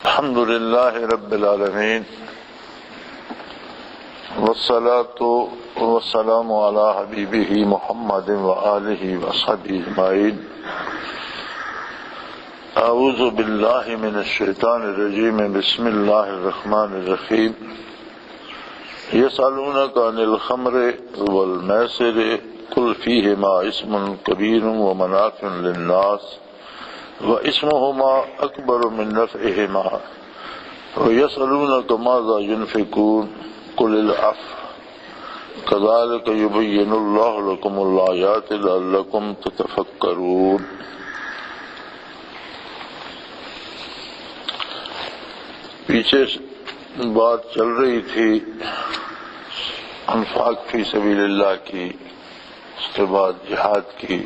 الحمد للہ رب العالمین والصلاة والسلام علی حبیبہ محمد وآلہ وصحبہ اجمعین۔ اعوذ باللہ من الشیطان الرجیم، بسم اللہ الرحمن الرحیم۔ یسألونک عن الخمر والمیسر قل فیہما اسم کبیر ومنافع للناس واسمهما اکبر من نفعهما ویسألونک ماذا ينفقون قل العفو كذلك يبين الله لكم الآيات لعلكم تتفکرون۔ پیچھے بات چل رہی تھی انفاق فی سبیل اللہ کی، اس کے بعد جہاد کی۔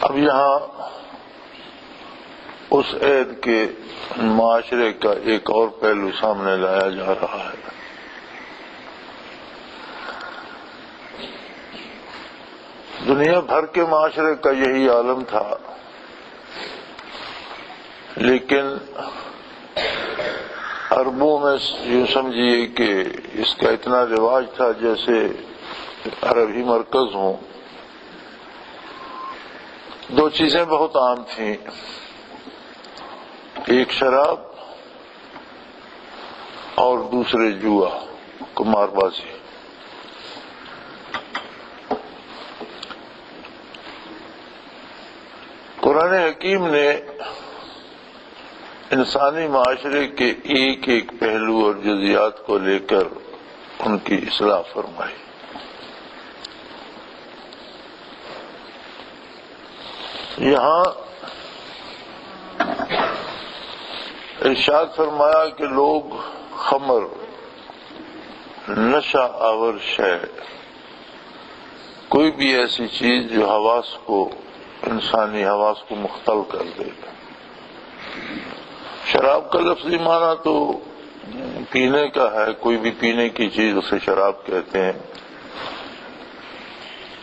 اب یہاں اس عید کے معاشرے کا ایک اور پہلو سامنے لایا جا رہا ہے۔ دنیا بھر کے معاشرے کا یہی عالم تھا، لیکن عربوں میں یوں سمجھیے کہ اس کا اتنا رواج تھا جیسے عرب ہی مرکز ہوں۔ دو چیزیں بہت عام تھیں، ایک شراب اور دوسرے جوا، قمار بازی۔ قرآن حکیم نے انسانی معاشرے کے ایک ایک پہلو اور جزیات کو لے کر ان کی اصلاح فرمائی۔ یہاں ارشاد فرمایا کہ لوگ خمر، نشہ آور شے، کوئی بھی ایسی چیز جو حواس کو، انسانی حواس کو مختل کر دے۔ شراب کا لفظی معنی تو پینے کا ہے، کوئی بھی پینے کی چیز اسے شراب کہتے ہیں۔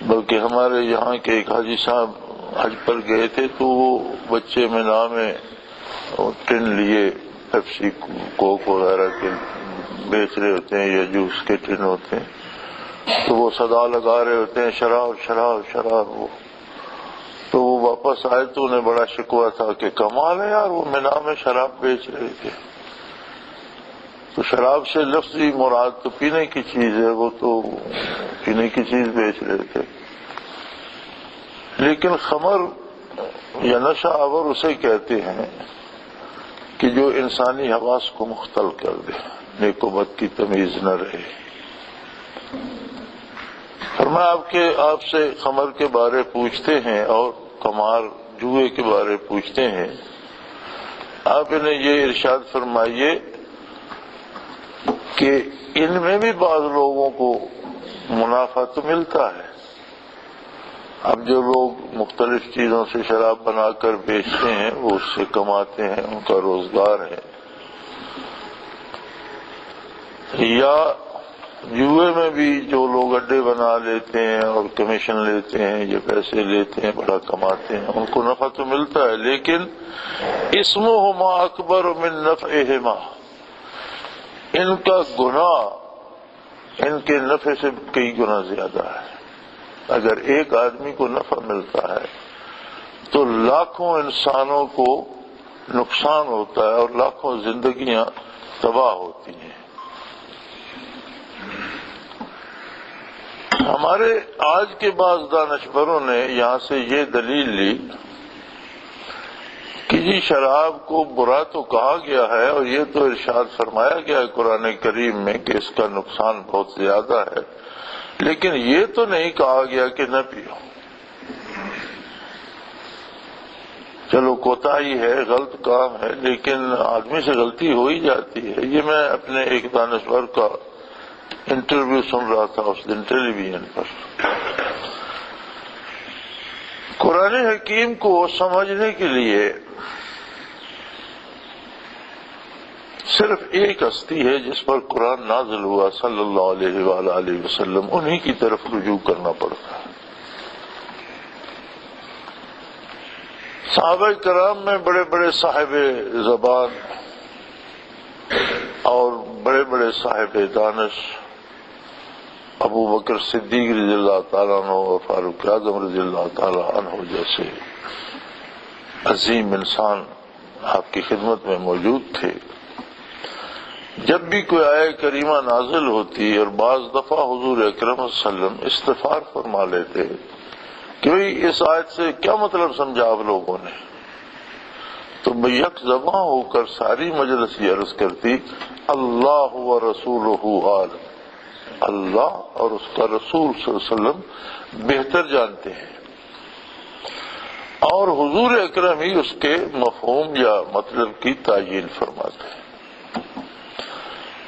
بلکہ ہمارے یہاں کے ایک حاجی صاحب حج پر گئے تھے تو وہ بچے مینا میں ٹن لیے پیپسی کوک وغیرہ کے بیچ رہے ہوتے ہیں، یا جوس کے ٹن ہوتے ہیں، تو وہ صدا لگا رہے ہوتے ہیں شراب شراب شراب۔ تو وہ واپس آئے تو انہیں بڑا شکوہ تھا کہ کمال ہے یار، وہ مینا میں شراب بیچ رہے تھے۔ تو شراب سے لفظی مراد تو پینے کی چیز ہے، وہ تو پینے کی چیز بیچ رہے تھے۔ لیکن خمر یا نشہ آور اسے کہتے ہیں کہ جو انسانی حواس کو مختل کر دے، نیک و بد کی تمیز نہ رہے۔ فرمایا آپ سے خمر کے بارے پوچھتے ہیں اور قمار جوئے کے بارے پوچھتے ہیں، آپ انہیں یہ ارشاد فرمائیے کہ ان میں بھی بعض لوگوں کو منافع تو ملتا ہے۔ اب جو لوگ مختلف چیزوں سے شراب بنا کر بیچتے ہیں وہ اس سے کماتے ہیں، ان کا روزگار ہے۔ یا جوئے میں بھی جو لوگ اڈے بنا لیتے ہیں اور کمیشن لیتے ہیں یا پیسے لیتے ہیں، بڑا کماتے ہیں، ان کو نفع تو ملتا ہے، لیکن اسمہما اکبر من نفعہما، ان کا گناہ ان کے نفع سے کئی گنا زیادہ ہے۔ اگر ایک آدمی کو نفع ملتا ہے تو لاکھوں انسانوں کو نقصان ہوتا ہے اور لاکھوں زندگیاں تباہ ہوتی ہیں۔ ہمارے آج کے بعض دانشوروں نے یہاں سے یہ دلیل لی کہ جی شراب کو برا تو کہا گیا ہے اور یہ تو ارشاد فرمایا گیا ہے قرآن کریم میں کہ اس کا نقصان بہت زیادہ ہے، لیکن یہ تو نہیں کہا گیا کہ نہ پیو۔ چلو کوتاہی ہے، غلط کام ہے، لیکن آدمی سے غلطی ہو ہی جاتی ہے۔ یہ میں اپنے ایک دانشور کا انٹرویو سن رہا تھا اس دن ٹیلی ویژن پر۔ قرآن حکیم کو سمجھنے کے لیے صرف ایک ہستی ہے جس پر قرآن نازل ہوا صلی اللہ علیہ وآلہ وسلم، انہی کی طرف رجوع کرنا پڑتا ہے۔ صحابہ کرام میں بڑے بڑے صاحب زبان اور بڑے بڑے صاحب دانش ابو بکر صدیق رضی اللہ تعالیٰ عنہ اور فاروق اعظم رضی اللہ تعالیٰ عنہ جیسے عظیم انسان آپ کی خدمت میں موجود تھے. جب بھی کوئی آیہ کریمہ نازل ہوتی اور بعض دفعہ حضور اکرم صلی اللہ علیہ وسلم استفسار فرما لیتے کہ بھئی اس آیت سے کیا مطلب سمجھا آپ لوگوں نے، تو بیک زباں ہو کر ساری مجلس یہ عرض کرتی اللہ و رسولہ عالم، اللہ اور اس کا رسول صلی اللہ علیہ وسلم بہتر جانتے ہیں، اور حضور اکرم ہی اس کے مفہوم یا مطلب کی تعیین فرماتے ہیں.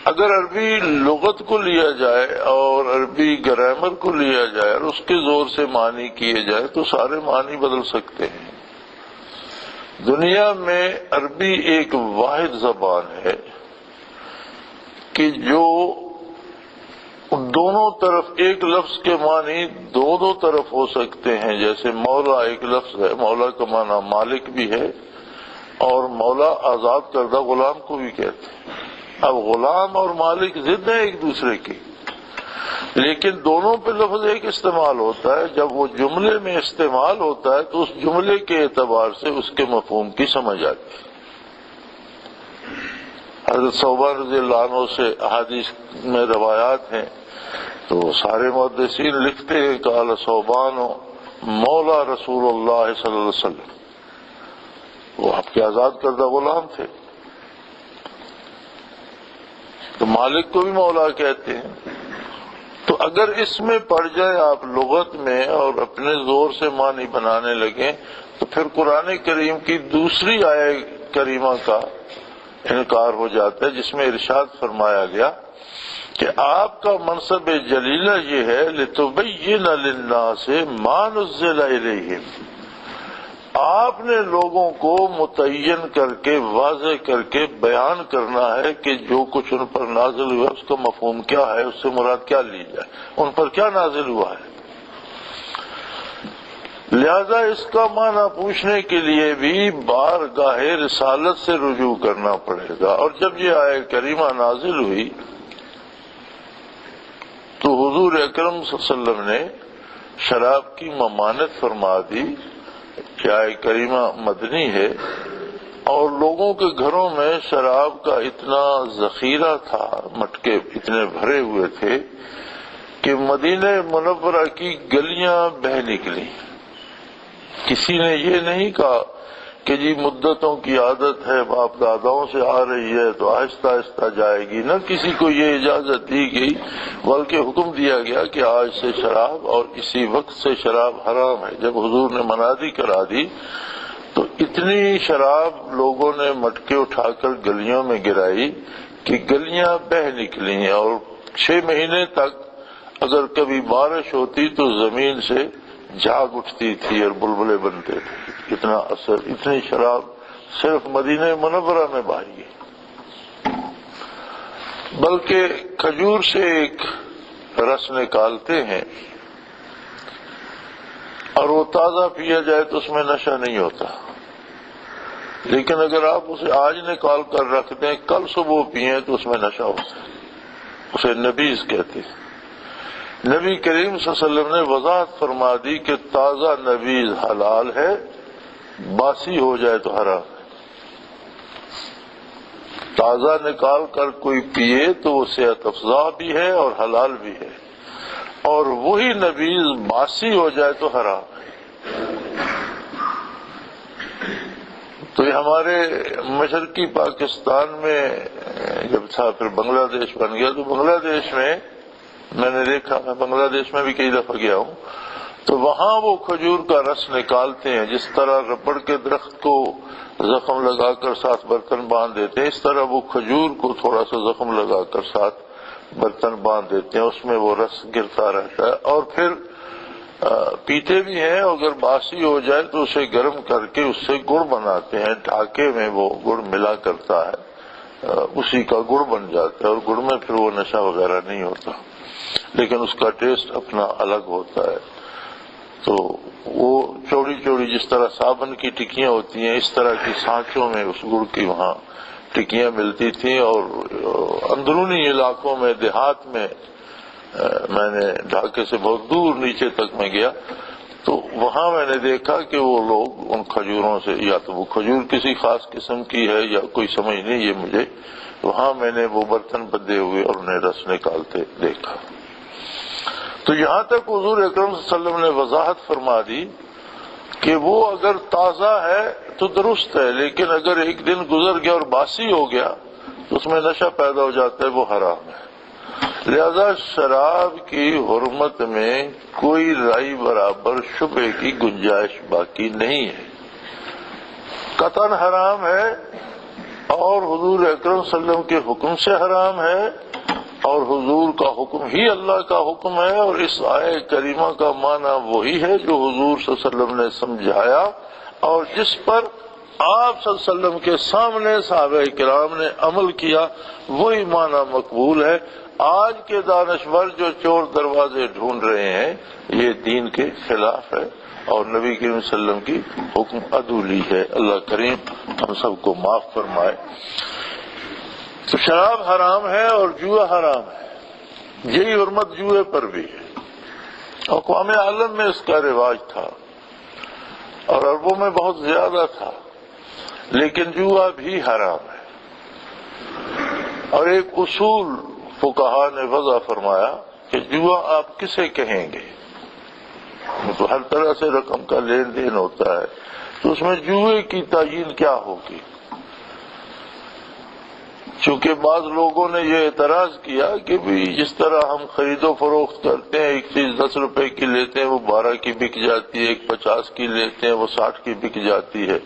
اگر عربی لغت کو لیا جائے اور عربی گرامر کو لیا جائے اور اس کے زور سے معنی کیے جائے تو سارے معنی بدل سکتے ہیں. دنیا میں عربی ایک واحد زبان ہے کہ جو دونوں طرف ایک لفظ کے معنی دو طرف ہو سکتے ہیں. جیسے مولا ایک لفظ ہے، مولا کا معنی مالک بھی ہے اور مولا آزاد کردہ غلام کو بھی کہتے ہیں. اب غلام اور مالک ضد ہیں ایک دوسرے کی، لیکن دونوں پہ لفظ ایک استعمال ہوتا ہے. جب وہ جملے میں استعمال ہوتا ہے تو اس جملے کے اعتبار سے اس کے مفہوم کی سمجھ آتی ہے. حضرت ثوبان رضی اللہ عنہ سے احادیث میں روایات ہیں تو سارے محدثین لکھتے ہیں قال ثوبان مولا رسول اللہ صلی اللہ علیہ وسلم، وہ آپ کے آزاد کردہ غلام تھے. تو مالک کو بھی مولا کہتے ہیں. تو اگر اس میں پڑ جائے آپ لغت میں اور اپنے زور سے معنی بنانے لگیں تو پھر قرآن کریم کی دوسری آیہ کریمہ کا انکار ہو جاتا ہے جس میں ارشاد فرمایا گیا کہ آپ کا منصب جلیلہ یہ ہے لِتُبَيِّنَ لِلنَّاسِ مَا نُزِّلَ إِلَيْهِمْ، آپ نے لوگوں کو متعین کر کے واضح کر کے بیان کرنا ہے کہ جو کچھ ان پر نازل ہوا اس کا مفہوم کیا ہے، اس سے مراد کیا لی جائے، ان پر کیا نازل ہوا ہے. لہذا اس کا معنی پوچھنے کے لیے بھی بارگاہ رسالت سے رجوع کرنا پڑے گا. اور جب یہ آیہ کریمہ نازل ہوئی تو حضور اکرم صلی اللہ علیہ وسلم نے شراب کی ممانعت فرما دی کہ آیہ کریمہ مدنی ہے اور لوگوں کے گھروں میں شراب کا اتنا ذخیرہ تھا، مٹکے اتنے بھرے ہوئے تھے کہ مدینہ منورہ کی گلیاں بہہ نکلی. کسی نے یہ نہیں کہا کہ جی مدتوں کی عادت ہے، باپ داداؤں سے آ رہی ہے تو آہستہ آہستہ جائے گی، نہ کسی کو یہ اجازت دی گئی بلکہ حکم دیا گیا کہ آج سے شراب اور اسی وقت سے شراب حرام ہے. جب حضور نے منادی کرا دی تو اتنی شراب لوگوں نے مٹکے اٹھا کر گلیوں میں گرائی کہ گلیاں بہہ نکلی، اور 6 مہینے تک اگر کبھی بارش ہوتی تو زمین سے جھاگ اٹھتی تھی اور بلبلے بنتے تھے. اتنا اثر، اتنی شراب صرف مدینہ منورہ میں بہائی گئی. بلکہ کھجور سے ایک رس نکالتے ہیں اور وہ تازہ پیا جائے تو اس میں نشہ نہیں ہوتا، لیکن اگر آپ اسے آج نکال کر رکھ دیں کل صبح پیئیں تو اس میں نشہ ہوتا ہے. اسے نبیذ کہتے ہیں. نبی کریم صلی اللہ علیہ وسلم نے وضاحت فرما دی کہ تازہ نبیذ حلال ہے، باسی ہو جائے تو حرام ہے. تازہ نکال کر کوئی پیے تو وہ صحت افزا بھی ہے اور حلال بھی ہے، اور وہی نبیذ باسی ہو جائے تو حرام ہے. تو یہ ہمارے مشرقی پاکستان میں جب تھا، پھر بنگلہ دیش بن گیا، تو بنگلہ دیش میں نے دیکھا، میں بنگلہ دیش میں بھی کئی دفعہ گیا ہوں، تو وہاں وہ کھجور کا رس نکالتے ہیں جس طرح ربڑ کے درخت کو زخم لگا کر ساتھ برتن باندھ دیتے ہیں، اس طرح وہ کھجور کو تھوڑا سا زخم لگا کر ساتھ برتن باندھ دیتے ہیں، اس میں وہ رس گرتا رہتا ہے، اور پھر پیتے بھی ہیں. اگر باسی ہو جائے تو اسے گرم کر کے اس سے گڑ بناتے ہیں، ڈھاکے میں وہ گڑ ملا کرتا ہے، اسی کا گڑ بن جاتا ہے، اور گڑ میں پھر وہ نشہ وغیرہ نہیں ہوتا، لیکن اس کا ٹیسٹ اپنا الگ ہوتا ہے. تو وہ چوڑی چوڑی جس طرح صابن کی ٹکیاں ہوتی ہیں اس طرح کی سانچوں میں اس گڑ کی وہاں ٹکیاں ملتی تھیں، اور اندرونی علاقوں میں دیہات میں میں نے ڈھاکے سے بہت دور نیچے تک میں گیا تو وہاں میں نے دیکھا کہ وہ لوگ ان کھجوروں سے، یا تو وہ کھجور کسی خاص قسم کی ہے یا کوئی سمجھ نہیں یہ مجھے، وہاں میں نے وہ برتن بدے ہوئے اور انہیں رس نکالتے دیکھا۔ تو یہاں تک حضور اکرم صلی اللہ علیہ وسلم نے وضاحت فرما دی کہ وہ اگر تازہ ہے تو درست ہے، لیکن اگر ایک دن گزر گیا اور باسی ہو گیا تو اس میں نشہ پیدا ہو جاتا ہے، وہ حرام ہے۔ لہذا شراب کی حرمت میں کوئی رائی برابر شبہ کی گنجائش باقی نہیں ہے، قطعاً حرام ہے، اور حضور اکرم صلی اللہ علیہ وسلم کے حکم سے حرام ہے، اور حضور کا حکم ہی اللہ کا حکم ہے، اور اس آیہ کریمہ کا معنی وہی ہے جو حضور صلی اللہ علیہ وسلم نے سمجھایا اور جس پر آپ صلی اللہ علیہ وسلم کے سامنے صحابہ کرام نے عمل کیا، وہی معنی مقبول ہے۔ آج کے دانشور جو چور دروازے ڈھونڈ رہے ہیں یہ دین کے خلاف ہے اور نبی کریم صلی اللہ علیہ وسلم کی حکم عدولی ہے۔ اللہ کریم ہم سب کو معاف فرمائے۔ تو شراب حرام ہے اور جوا حرام ہے، یہی حرمت جوئے پر بھی ہے۔ اقوام عالم میں اس کا رواج تھا اور عربوں میں بہت زیادہ تھا، لیکن جوا بھی حرام ہے۔ اور ایک اصول فقہا نے وضع فرمایا کہ جوا آپ کسے کہیں گے، تو ہر طرح سے رقم کا لین دین ہوتا ہے، تو اس میں جوئے کی تعیین کیا ہوگی؟ چونکہ بعض لوگوں نے یہ اعتراض کیا کہ بھی جس طرح ہم خرید و فروخت کرتے ہیں، ایک چیز 10 روپے کی لیتے ہیں وہ 12 کی بک جاتی ہے، ایک 50 کی لیتے ہیں وہ 60 کی بک جاتی ہے،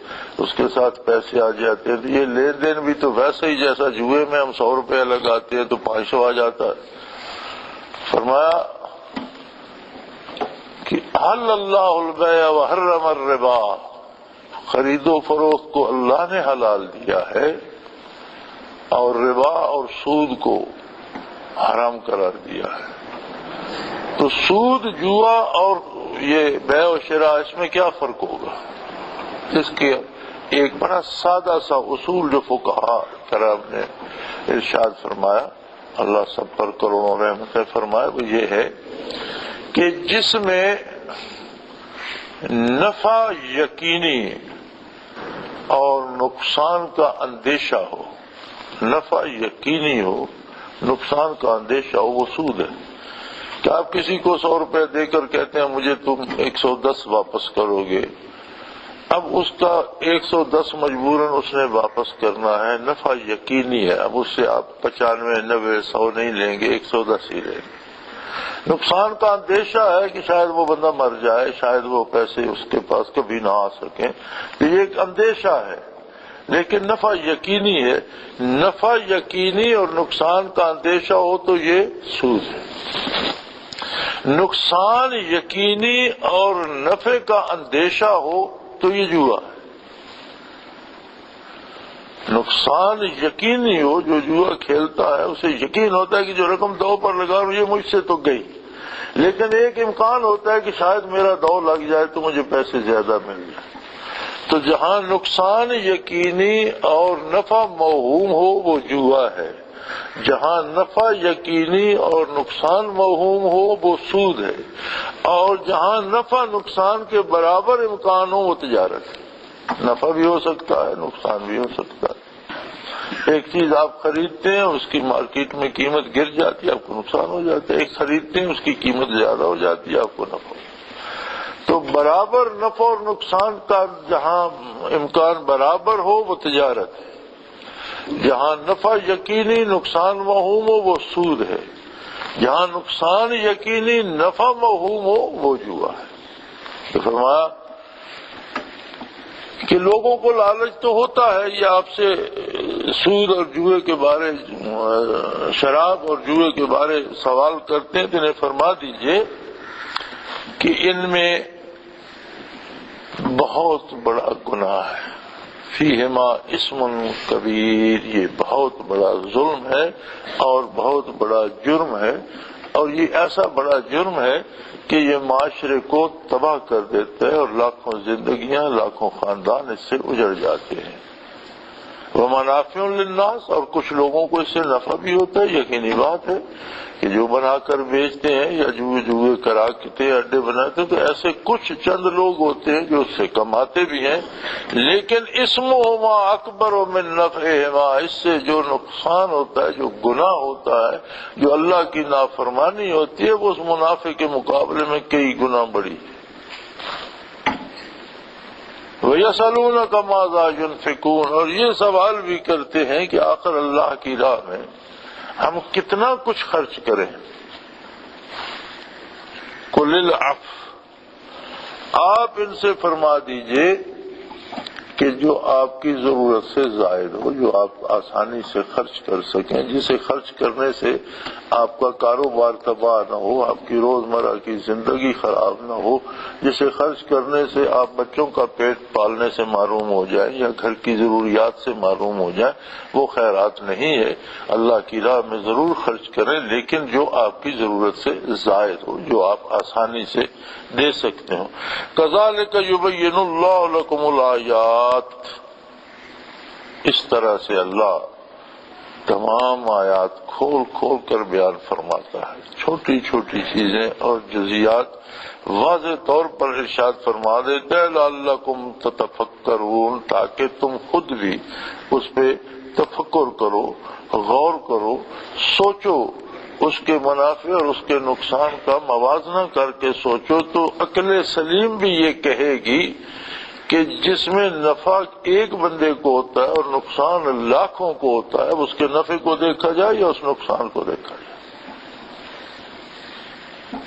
اس کے ساتھ پیسے آ جاتے ہیں، تو یہ لین دین بھی تو ویسا ہی جیسا جوئے میں ہم 100 روپے لگاتے ہیں تو 500 آ جاتا ہے۔ فرمایا کہ حل اللہ البیع وحرم الربا، خرید و فروخت کو اللہ نے حلال دیا ہے اور ربا اور سود کو حرام قرار دیا ہے۔ تو سود، جوا اور یہ بیع و شراء، اس میں کیا فرق ہوگا؟ اس کے ایک بڑا سادہ سا اصول جو فقہا کرام نے ارشاد فرمایا، اللہ سب پر کروڑوں رحمتیں فرمائے، وہ یہ ہے کہ جس میں نفع یقینی اور نقصان کا اندیشہ ہو، نفع یقینی ہو، نقصان کا اندیشہ ہو، وہ سود ہے۔ کہ آپ کسی کو 100 روپے دے کر کہتے ہیں مجھے تم 110 واپس کرو گے، اب اس کا 110 مجبوراً اس نے واپس کرنا ہے، نفع یقینی ہے، اب اس سے آپ 95 90 100 نہیں لیں گے، 110 ہی لیں گے۔ نقصان کا اندیشہ ہے کہ شاید وہ بندہ مر جائے، شاید وہ پیسے اس کے پاس کبھی نہ آ سکیں، تو یہ ایک اندیشہ ہے، لیکن نفع یقینی ہے۔ نفع یقینی اور نقصان کا اندیشہ ہو تو یہ سود ہے، نقصان یقینی اور نفع کا اندیشہ ہو تو یہ جوا ہے۔ نقصان یقینی ہو، جو جوا کھیلتا ہے اسے یقین ہوتا ہے کہ جو رقم دو پر لگا رہا ہوں یہ مجھ سے تو گئی، لیکن ایک امکان ہوتا ہے کہ شاید میرا دو لگ جائے تو مجھے پیسے زیادہ مل جائے۔ تو جہاں نقصان یقینی اور نفع موہوم ہو وہ جوا ہے، جہاں نفع یقینی اور نقصان موہوم ہو وہ سود ہے، اور جہاں نفع نقصان کے برابر امکان ہو وہ تجارت ہے۔ نفع بھی ہو سکتا ہے، نقصان بھی ہو سکتا ہے۔ ایک چیز آپ خریدتے ہیں، اس کی مارکیٹ میں قیمت گر جاتی ہے، آپ کو نقصان ہو جاتا ہے، ایک خریدتے ہیں اس کی قیمت زیادہ ہو جاتی ہے، آپ کو نفع۔ تو برابر نفع اور نقصان کا جہاں امکان برابر ہو وہ تجارت ہے، جہاں نفع یقینی نقصان موہوم ہو وہ سود ہے، جہاں نقصان یقینی نفع موہوم ہو وہ جوا ہے۔ تو فرمایا کہ لوگوں کو لالچ تو ہوتا ہے، یہ آپ سے سود اور جوئے کے بارے، شراب اور جوئے کے بارے سوال کرتے ہیں، تو انہیں فرما دیجئے کہ ان میں بہت بڑا گناہ ہے، فیہما اسم کبیر، یہ بہت بڑا ظلم ہے اور بہت بڑا جرم ہے، اور یہ ایسا بڑا جرم ہے کہ یہ معاشرے کو تباہ کر دیتا ہے اور لاکھوں زندگیاں، لاکھوں خاندان اس سے اجڑ جاتے ہیں۔ ومنافع للناس، اور کچھ لوگوں کو اس سے نفع بھی ہوتا ہے۔ یقینی بات ہے کہ جو بنا کر بیچتے ہیں یا جوئے کرا کے اڈے بناتے ہیں، تو ایسے کچھ چند لوگ ہوتے ہیں جو اس سے کماتے بھی ہیں، لیکن اسمہما اکبر من نفعہما، اس سے جو نقصان ہوتا ہے، جو گناہ ہوتا ہے، جو اللہ کی نافرمانی ہوتی ہے، وہ اس منافع کے مقابلے میں کئی گنا بڑی ہے۔ وَيَسْأَلُونَكَ مَاذَا يُنْفِقُونَ، اور یہ سوال بھی کرتے ہیں کہ آخر اللہ کی راہ میں ہم کتنا کچھ خرچ کریں۔ قُلِ الْعَفْوَ، آپ ان سے فرما دیجئے کہ جو آپ کی ضرورت سے زائد ہو، جو آپ آسانی سے خرچ کر سکیں، جسے خرچ کرنے سے آپ کا کاروبار تباہ نہ ہو، آپ کی روزمرہ کی زندگی خراب نہ ہو، جسے خرچ کرنے سے آپ بچوں کا پیٹ پالنے سے محروم ہو جائیں یا گھر کی ضروریات سے محروم ہو جائیں، وہ خیرات نہیں ہے۔ اللہ کی راہ میں ضرور خرچ کریں، لیکن جو آپ کی ضرورت سے زائد ہو، جو آپ آسانی سے دے سکتے ہو۔ کذالک یبین اللہ لکم الآیات، اس طرح سے اللہ تمام آیات کھول کھول کر بیان فرماتا ہے، چھوٹی چھوٹی چیزیں اور جزیات واضح طور پر ارشاد فرما دیتا ہے، لعلکم تتفکرون، تاکہ تم خود بھی اس پہ تفکر کرو، غور کرو، سوچو، اس کے منافع اور اس کے نقصان کا موازنہ کر کے سوچو۔ تو عقل سلیم بھی یہ کہے گی کہ جس میں نفع ایک بندے کو ہوتا ہے اور نقصان لاکھوں کو ہوتا ہے، اس کے نفع کو دیکھا جائے یا اس نقصان کو دیکھا جائے۔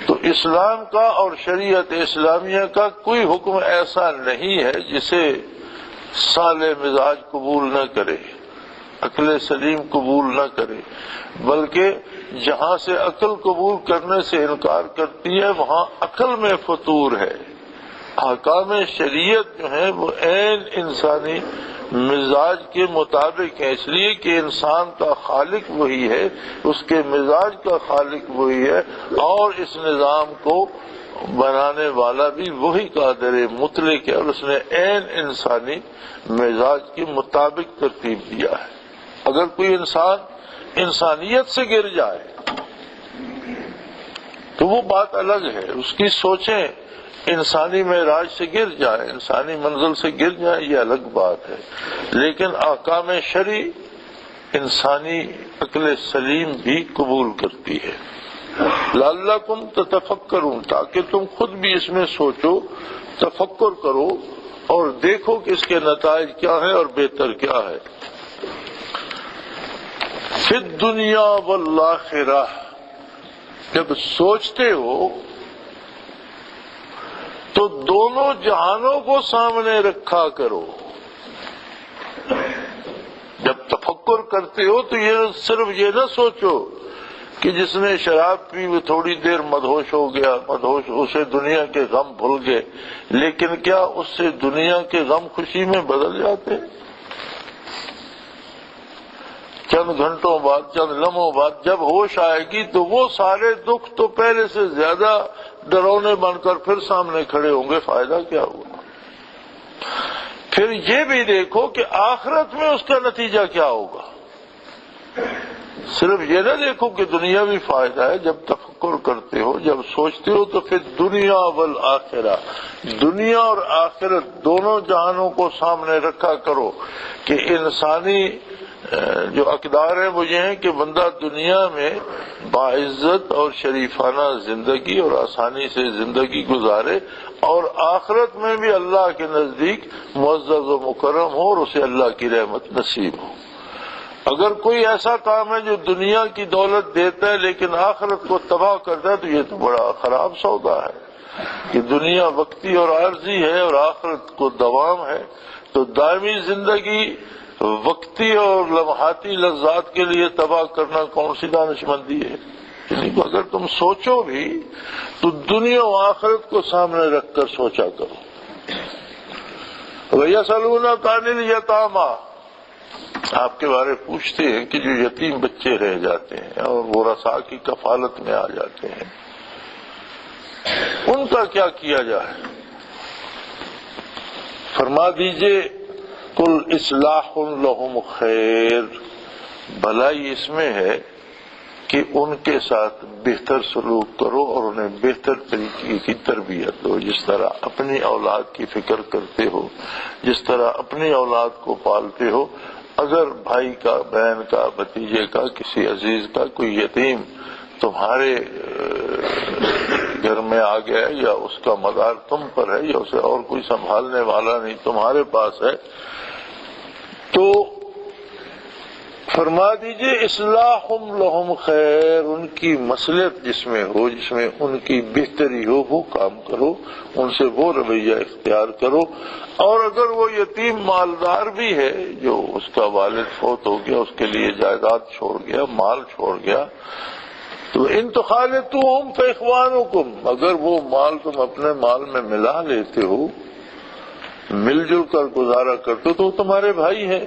تو اسلام کا اور شریعت اسلامیہ کا کوئی حکم ایسا نہیں ہے جسے صالح مزاج قبول نہ کرے، عقل سلیم قبول نہ کرے، بلکہ جہاں سے عقل قبول کرنے سے انکار کرتی ہے وہاں عقل میں فطور ہے۔ احکام شریعت جو ہیں وہ عین انسانی مزاج کے مطابق ہے، اس لیے کہ انسان کا خالق وہی ہے، اس کے مزاج کا خالق وہی ہے، اور اس نظام کو بنانے والا بھی وہی قادر مطلق ہے، اور اس نے عین انسانی مزاج کے مطابق ترتیب دیا ہے۔ اگر کوئی انسان انسانیت سے گر جائے تو وہ بات الگ ہے، اس کی سوچیں انسانی معراج سے گر جائے، انسانی منزل سے گر جائے، یہ الگ بات ہے، لیکن احکام شرعی انسانی عقل سلیم بھی قبول کرتی ہے۔ لعلکم تتفکرون، تاکہ تم خود بھی اس میں سوچو، تفکر کرو اور دیکھو کہ اس کے نتائج کیا ہیں اور بہتر کیا ہے۔ فی الدنیا والآخرہ، جب سوچتے ہو تو دونوں جہانوں کو سامنے رکھا کرو۔ جب تفکر کرتے ہو تو یہ صرف یہ نہ سوچو کہ جس نے شراب پی وہ تھوڑی دیر مدہوش ہو گیا، مدہوش اسے دنیا کے غم بھول گئے، لیکن کیا اس سے دنیا کے غم خوشی میں بدل جاتے ہیں؟ چند گھنٹوں بعد، چند لمحوں بعد جب ہوش آئے گی تو وہ سارے دکھ تو پہلے سے زیادہ ڈرونے بن کر پھر سامنے کھڑے ہوں گے، فائدہ کیا ہوا؟ پھر یہ بھی دیکھو کہ آخرت میں اس کا نتیجہ کیا ہوگا۔ صرف یہ نہ دیکھو کہ دنیاوی فائدہ ہے، جب تفکر کرتے ہو، جب سوچتے ہو تو پھر دنیا والآخرہ، دنیا اور آخرت دونوں جہانوں کو سامنے رکھا کرو کہ انسانی جو اقدار ہیں وہ یہ ہیں کہ بندہ دنیا میں باعزت اور شریفانہ زندگی اور آسانی سے زندگی گزارے، اور آخرت میں بھی اللہ کے نزدیک معزز و مکرم ہو اور اسے اللہ کی رحمت نصیب ہو۔ اگر کوئی ایسا کام ہے جو دنیا کی دولت دیتا ہے لیکن آخرت کو تباہ کرتا ہے تو یہ تو بڑا خراب سودا ہے کہ دنیا وقتی اور عارضی ہے اور آخرت کو دوام ہے، تو دائمی زندگی وقتی اور لمحاتی لذات کے لیے تباہ کرنا کون سی دانش مندی ہے؟ اگر تم سوچو بھی تو دنیا و آخرت کو سامنے رکھ کر سوچا کرو۔ وَيَسْأَلُونَكَ عَنِ الْيَتَامَىٰ، آپ کے بارے پوچھتے ہیں کہ جو یتیم بچے رہ جاتے ہیں اور وہ رسا کی کفالت میں آ جاتے ہیں، ان کا کیا کیا جائے؟ فرما دیجئے کل اصلاح لہم خیر، بھلائی اس میں ہے کہ ان کے ساتھ بہتر سلوک کرو اور انہیں بہتر طریقے کی تربیت دو، جس طرح اپنی اولاد کی فکر کرتے ہو، جس طرح اپنی اولاد کو پالتے ہو۔ اگر بھائی کا، بہن کا، بھتیجے کا، کسی عزیز کا کوئی یتیم تمہارے گھر میں آ گیا یا اس کا مدار تم پر ہے یا اسے اور کوئی سنبھالنے والا نہیں تمہارے پاس ہے، تو فرما دیجئے اصلاحم لہم خیر، ان کی مصلحت جس میں ہو، جس میں ان کی بہتری ہو، وہ کام کرو، ان سے وہ رویہ اختیار کرو۔ اور اگر وہ یتیم مالدار بھی ہے، جو اس کا والد فوت ہو گیا، اس کے لیے جائیداد چھوڑ گیا، مال چھوڑ گیا، تو ان تخالطوہم فاخوانکم، اگر وہ مال تم اپنے مال میں ملا لیتے ہو، مل جل کر گزارا کرتے ہو، تو وہ تمہارے بھائی ہیں۔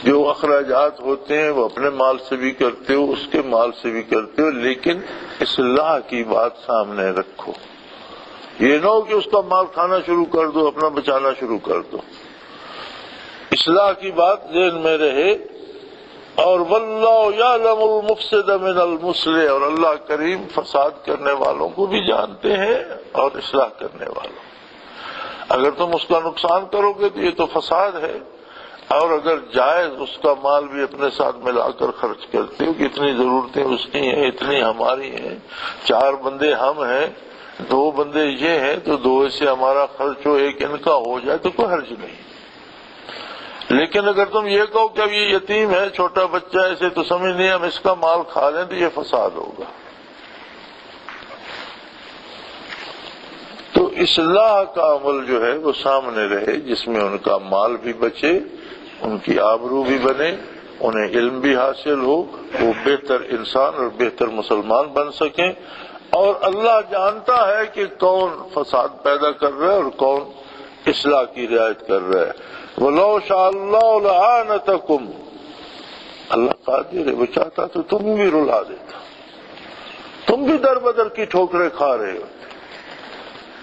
جو اخراجات ہوتے ہیں وہ اپنے مال سے بھی کرتے ہو، اس کے مال سے بھی کرتے ہو، لیکن اصلاح کی بات سامنے رکھو۔ یہ نہ ہو کہ اس کا مال کھانا شروع کر دو، اپنا بچانا شروع کر دو۔ اصلاح کی بات ذہن میں رہے۔ اور واللہ یعلم المفسد من المصلح، اور اللہ کریم فساد کرنے والوں کو بھی جانتے ہیں اور اصلاح کرنے والوں۔ اگر تم اس کا نقصان کرو گے تو یہ تو فساد ہے، اور اگر جائز اس کا مال بھی اپنے ساتھ ملا کر خرچ کرتے ہو کہ اتنی ضرورتیں اس کی ہیں، اتنی ہماری ہیں، 4 بندے ہم ہیں، 2 بندے یہ ہیں، تو 2 سے ہمارا خرچ ہو، 1 ان کا ہو جائے تو کوئی حرج نہیں۔ لیکن اگر تم یہ کہو کہ اب یہ یتیم ہے، چھوٹا بچہ ہے، اسے تو سمجھ نہیں، ہم اس کا مال کھا لیں، تو یہ فساد ہوگا۔ تو اصلاح کا عمل جو ہے وہ سامنے رہے، جس میں ان کا مال بھی بچے، ان کی آبرو بھی بنے، انہیں علم بھی حاصل ہو، وہ بہتر انسان اور بہتر مسلمان بن سکیں۔ اور اللہ جانتا ہے کہ کون فساد پیدا کر رہا ہے اور کون اصلاح کی رعایت کر رہا ہے۔ وَلَوْ شَاءَ اللَّهُ لَأَعَانَتَكُمْ، اللہ قادر ہے، وہ چاہتا تو تم بھی رلا دیتا، تم بھی در بدر کی ٹھوکریں کھا رہے ہو۔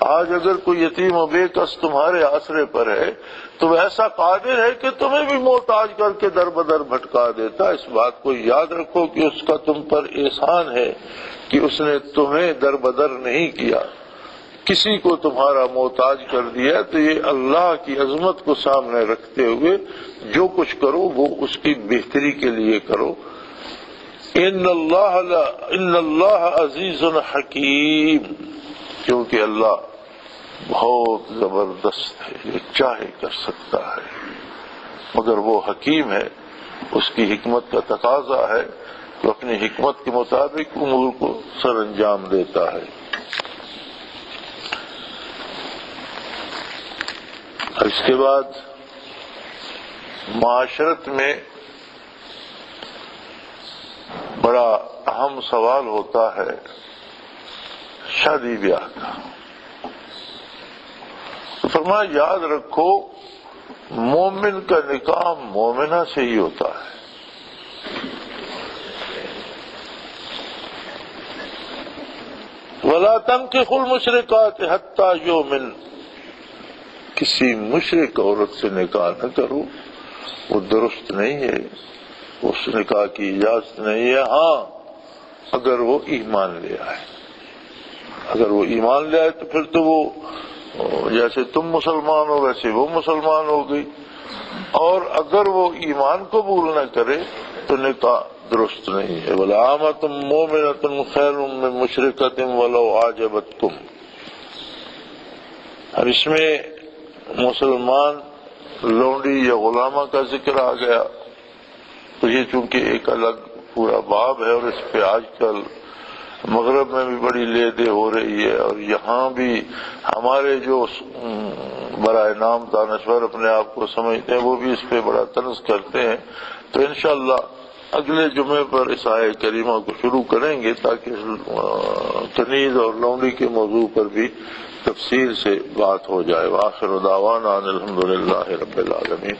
آج اگر کوئی یتیم و بے کس تمہارے آسرے پر ہے تو وہ ایسا قادر ہے کہ تمہیں بھی محتاج کر کے در بدر بھٹکا دیتا۔ اس بات کو یاد رکھو کہ اس کا تم پر احسان ہے کہ اس نے تمہیں در بدر نہیں کیا، کسی کو تمہارا محتاج کر دیا۔ تو یہ اللہ کی عظمت کو سامنے رکھتے ہوئے جو کچھ کرو وہ اس کی بہتری کے لیے کرو۔ ان اللہ عزیز حکیم، کیونکہ اللہ بہت زبردست ہے، جو چاہے کر سکتا ہے، مگر وہ حکیم ہے، اس کی حکمت کا تقاضا ہے کہ اپنی حکمت کے مطابق امور کو سر انجام دیتا ہے۔ اس کے بعد معاشرت میں بڑا اہم سوال ہوتا ہے شادی بیاہ کا۔ فرمایا یاد رکھو مومن کا نکاح مومنہ سے ہی ہوتا ہے۔ وَلَا تَنكِحُوا الْمُشْرِكَاتِ حَتَّى يُؤْمِنْ، کسی مشرک عورت سے نکاح نہ کرو، وہ درست نہیں ہے، اس نکاح کی اجازت نہیں ہے۔ ہاں اگر وہ ایمان لے آئے، اگر وہ ایمان لے آئے تو پھر تو وہ جیسے تم مسلمان ہو ویسے وہ مسلمان ہو گئی، اور اگر وہ ایمان قبول نہ کرے تو نکاح درست نہیں ہے۔ وَلَعَامَةٌ مُؤْمِنَةٌ خَيْرٌ مِّن مُشْرِكَةٍ وَلَوْ أَعْجَبَتْكُمْ۔ اب اس میں مسلمان لونڈی یا غلامہ کا ذکر آ گیا، تو یہ چونکہ ایک الگ پورا باب ہے، اور اس پہ آج کل مغرب میں بھی بڑی لے دے ہو رہی ہے، اور یہاں بھی ہمارے جو برائے نام دانشور اپنے آپ کو سمجھتے ہیں وہ بھی اس پہ بڑا طنز کرتے ہیں۔ تو انشاءاللہ اگلے جمعے پر اس آیہ کریمہ کو شروع کریں گے تاکہ کنیز اور لونڈی کے موضوع پر بھی تفصیل سے بات ہو جائے۔ وآخر دعوانا ان الحمد للہ رب العالمین۔